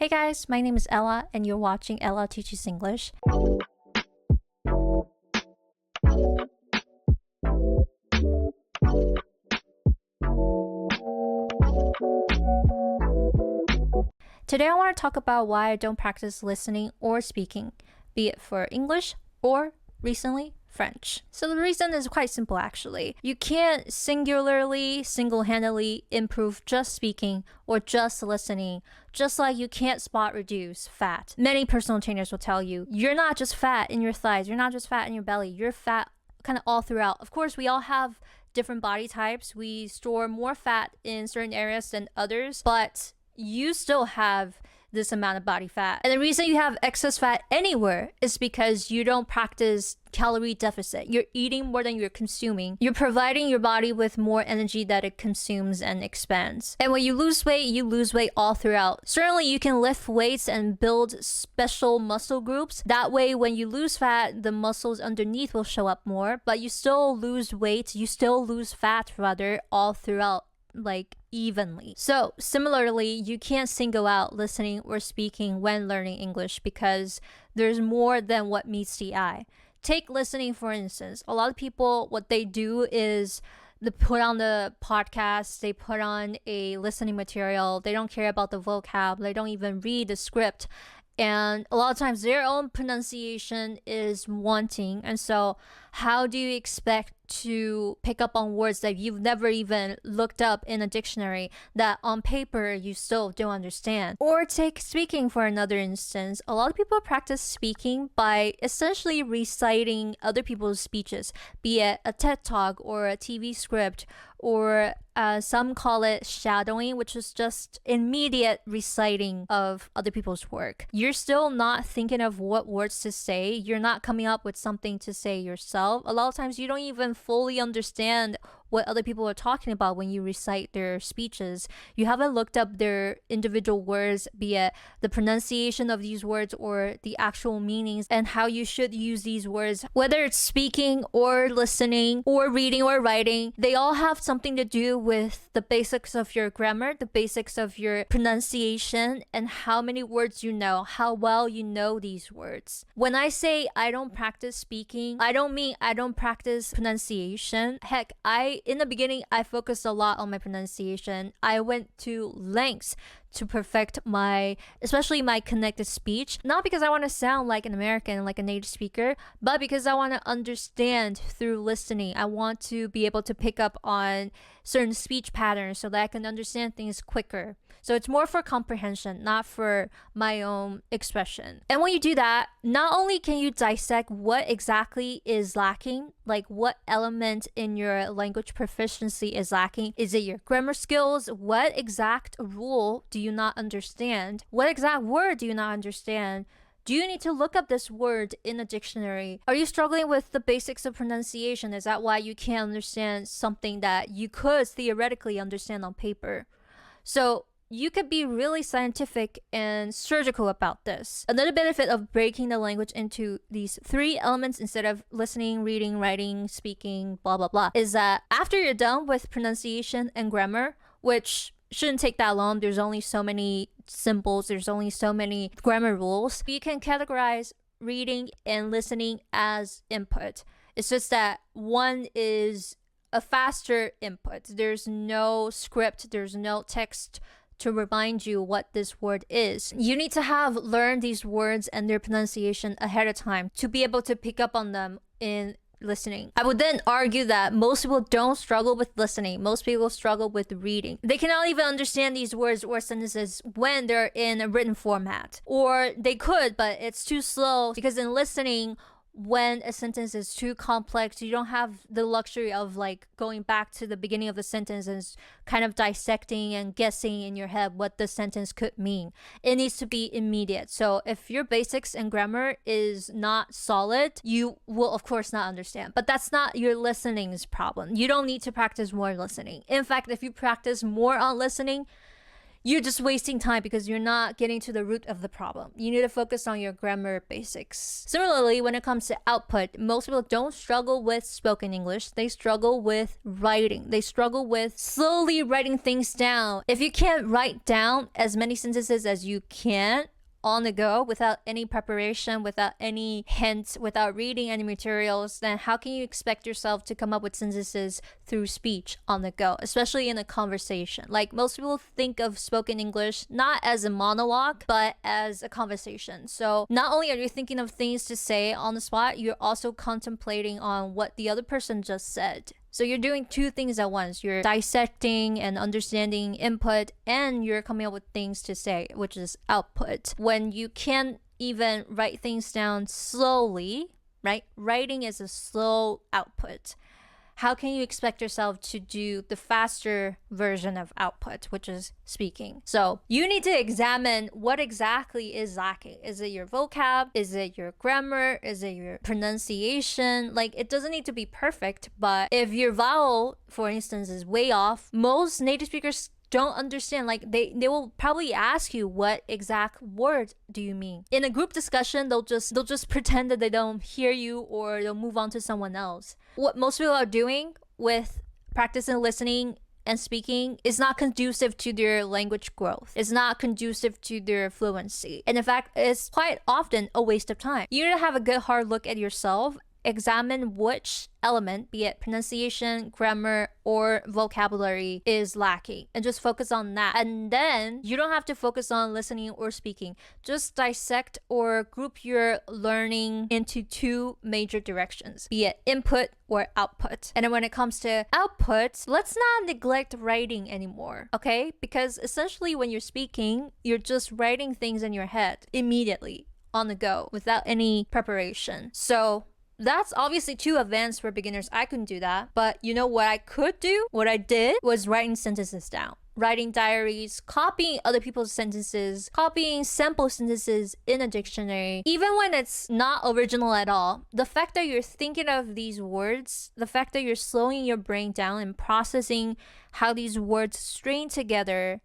Hey guys, my name is Ella and you're watching Ella Teaches English. Today I want to talk about why I don't practice listening or speaking, be it for English or recently French. So the reason is quite simple actually. You can't single-handedly improve just speaking or just listening, just like you can't spot reduce fat. Many personal trainers will tell you, you're not just fat in your thighs, you're not just fat in your belly, you're fat kind of all throughout. Of course, we all have different body types. We store more fat in certain areas than others, but you still have this amount of body fat. And the reason you have excess fat anywhere is because you don't practice calorie deficit. You're eating more than you're consuming. You're providing your body with more energy that it consumes and expands. And when you lose weight all throughout. Certainly you can lift weights and build special muscle groups. That way when you lose fat, the muscles underneath will show up more, but you still lose weight, you still lose fat rather all throughout, like evenly. So similarly, you can't single out listening or speaking when learning English because there's more than what meets the eye. Take listening for instance. A lot of people, what they do is they put on the podcast, they put on a listening material, they don't care about the vocab, they don't even read the script. And a lot of times their own pronunciation is wanting. And so how do you expect to pick up on words that you've never even looked up in a dictionary that on paper you still don't understand? Or take speaking for another instance. A lot of people practice speaking by essentially reciting other people's speeches, be it a TED Talk or a TV script, or some call it shadowing, which is just immediate reciting of other people's work. You're still not thinking of what words to say. You're not coming up with something to say yourself. A lot of times you don't even fully understand what other people are talking about when you recite their speeches. You haven't looked up their individual words, be it the pronunciation of these words or the actual meanings and how you should use these words. Whether it's speaking or listening or reading or writing, they all have something to do with the basics of your grammar, the basics of your pronunciation, and how many words you know, how well you know these words. When I say I don't practice speaking, I don't mean I don't practice pronunciation. Heck, in the beginning, I focused a lot on my pronunciation. I went to lengths to perfect especially my connected speech. Not because I want to sound like an American, like a native speaker, but because I want to understand through listening. I want to be able to pick up on certain speech patterns so that I can understand things quicker. So it's more for comprehension, not for my own expression. And when you do that, not only can you dissect what exactly is lacking, like what element in your language proficiency is lacking. Is it your grammar skills? What exact rule do you not understand? What exact word do you not understand? Do you need to look up this word in a dictionary? Are you struggling with the basics of pronunciation? Is that why you can't understand something that you could theoretically understand on paper? So you could be really scientific and surgical about this. Another benefit of breaking the language into these three elements instead of listening, reading, writing, speaking, blah, blah, blah, is that after you're done with pronunciation and grammar, which shouldn't take that long, there's only so many symbols, there's only so many grammar rules, you can categorize reading and listening as input. It's just that one is a faster input. There's no script, there's no text to remind you what this word is. You need to have learned these words and their pronunciation ahead of time to be able to pick up on them in listening. I would then argue that most people don't struggle with listening. Most people struggle with reading. They cannot even understand these words or sentences when they're in a written format. Or they could, but it's too slow because in listening, when a sentence is too complex, you don't have the luxury of like going back to the beginning of the sentence and kind of dissecting and guessing in your head what the sentence could mean. It needs to be immediate. So if your basics and grammar is not solid, you will of course not understand. But that's not your listening's problem. You don't need to practice more listening. In fact, if you practice more on listening, you're just wasting time because you're not getting to the root of the problem. You need to focus on your grammar basics. Similarly, when it comes to output, most people don't struggle with spoken English. They struggle with writing. They struggle with slowly writing things down. If you can't write down as many sentences as you can on the go without any preparation, without any hints, without reading any materials, then how can you expect yourself to come up with sentences through speech on the go, especially in a conversation? Like, most people think of spoken English not as a monologue, but as a conversation. So not only are you thinking of things to say on the spot, you're also contemplating on what the other person just said. So you're doing two things at once. You're dissecting and understanding input, and you're coming up with things to say, which is output. When you can't even write things down slowly, right? Writing is a slow output. How can you expect yourself to do the faster version of output, which is speaking? So you need to examine what exactly is lacking. Is it your vocab? Is it your grammar? Is it your pronunciation? Like, it doesn't need to be perfect, but if your vowel, for instance, is way off, most native speakers don't understand. Like, they will probably ask you, what exact word do you mean? In a group discussion, they'll just pretend that they don't hear you, or they'll move on to someone else. What most people are doing with practicing listening and speaking is not conducive to their language growth. It's not conducive to their fluency. And in fact, it's quite often a waste of time. You need to have a good hard look at yourself. Examine which element, be it pronunciation, grammar, or vocabulary, is lacking, and just focus on that. And then you don't have to focus on listening or speaking. Just dissect or group your learning into two major directions, be it input or output. And then when it comes to output, let's not neglect writing anymore, okay? Because essentially when you're speaking, you're just writing things in your head immediately on the go without any preparation. So that's obviously too advanced for beginners. I couldn't do that. But you know what I could do? What I did was writing sentences down. Writing diaries, copying other people's sentences, copying sample sentences in a dictionary. Even when it's not original at all, the fact that you're thinking of these words, the fact that you're slowing your brain down and processing how these words string together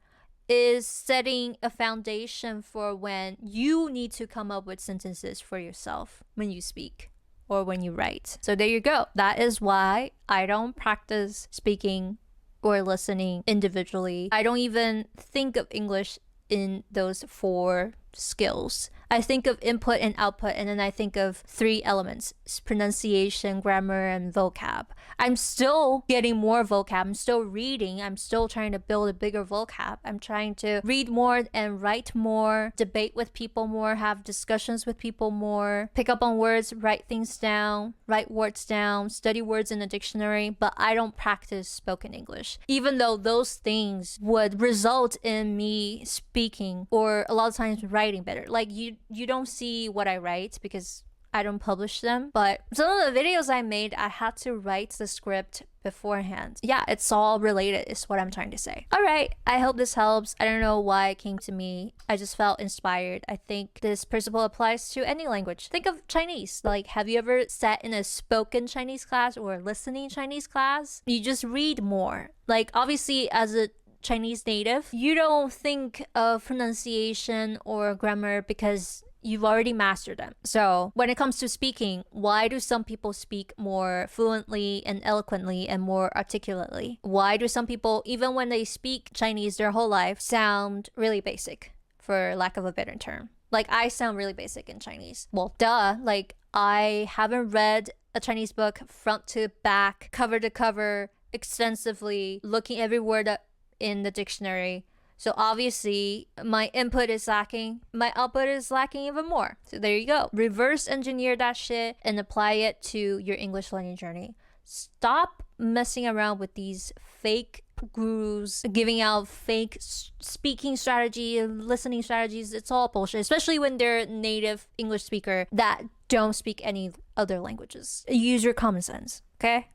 is setting a foundation for when you need to come up with sentences for yourself when you speak or when you write. So there you go. That is why I don't practice speaking or listening individually. I don't even think of English in those four skills. I think of input and output, and then I think of three elements: pronunciation, grammar, and vocab. I'm still getting more vocab. I'm still reading. I'm still trying to build a bigger vocab. I'm trying to read more and write more, debate with people more, have discussions with people more, pick up on words, write things down, write words down, study words in a dictionary, but I don't practice spoken English. Even though those things would result in me speaking, or a lot of times writing better. Like, you don't see what I write because I don't publish them, but some of the videos I made, I had to write the script beforehand. Yeah, it's all related is what I'm trying to say. All right, I hope this helps. I don't know why it came to me. I just felt inspired. I think this principle applies to any language. Think of Chinese. Like, have you ever sat in a spoken Chinese class or listening Chinese class? You just read more. Like, obviously, as a Chinese native, you don't think of pronunciation or grammar because you've already mastered them. So when it comes to speaking, why do some people speak more fluently and eloquently and more articulately? Why do some people, even when they speak Chinese their whole life, sound really basic, for lack of a better term? Like, I sound really basic in Chinese. Well, duh. Like, I haven't read a Chinese book front to back, cover to cover, extensively, looking every word up in the dictionary. So obviously my input is lacking, my output is lacking even more. So there you go. Reverse engineer that shit and apply it to your English learning journey. Stop messing around with these fake gurus giving out fake speaking strategy, listening strategies. It's all bullshit, especially when they're native English speaker that don't speak any other languages. Use your common sense, okay?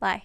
Bye.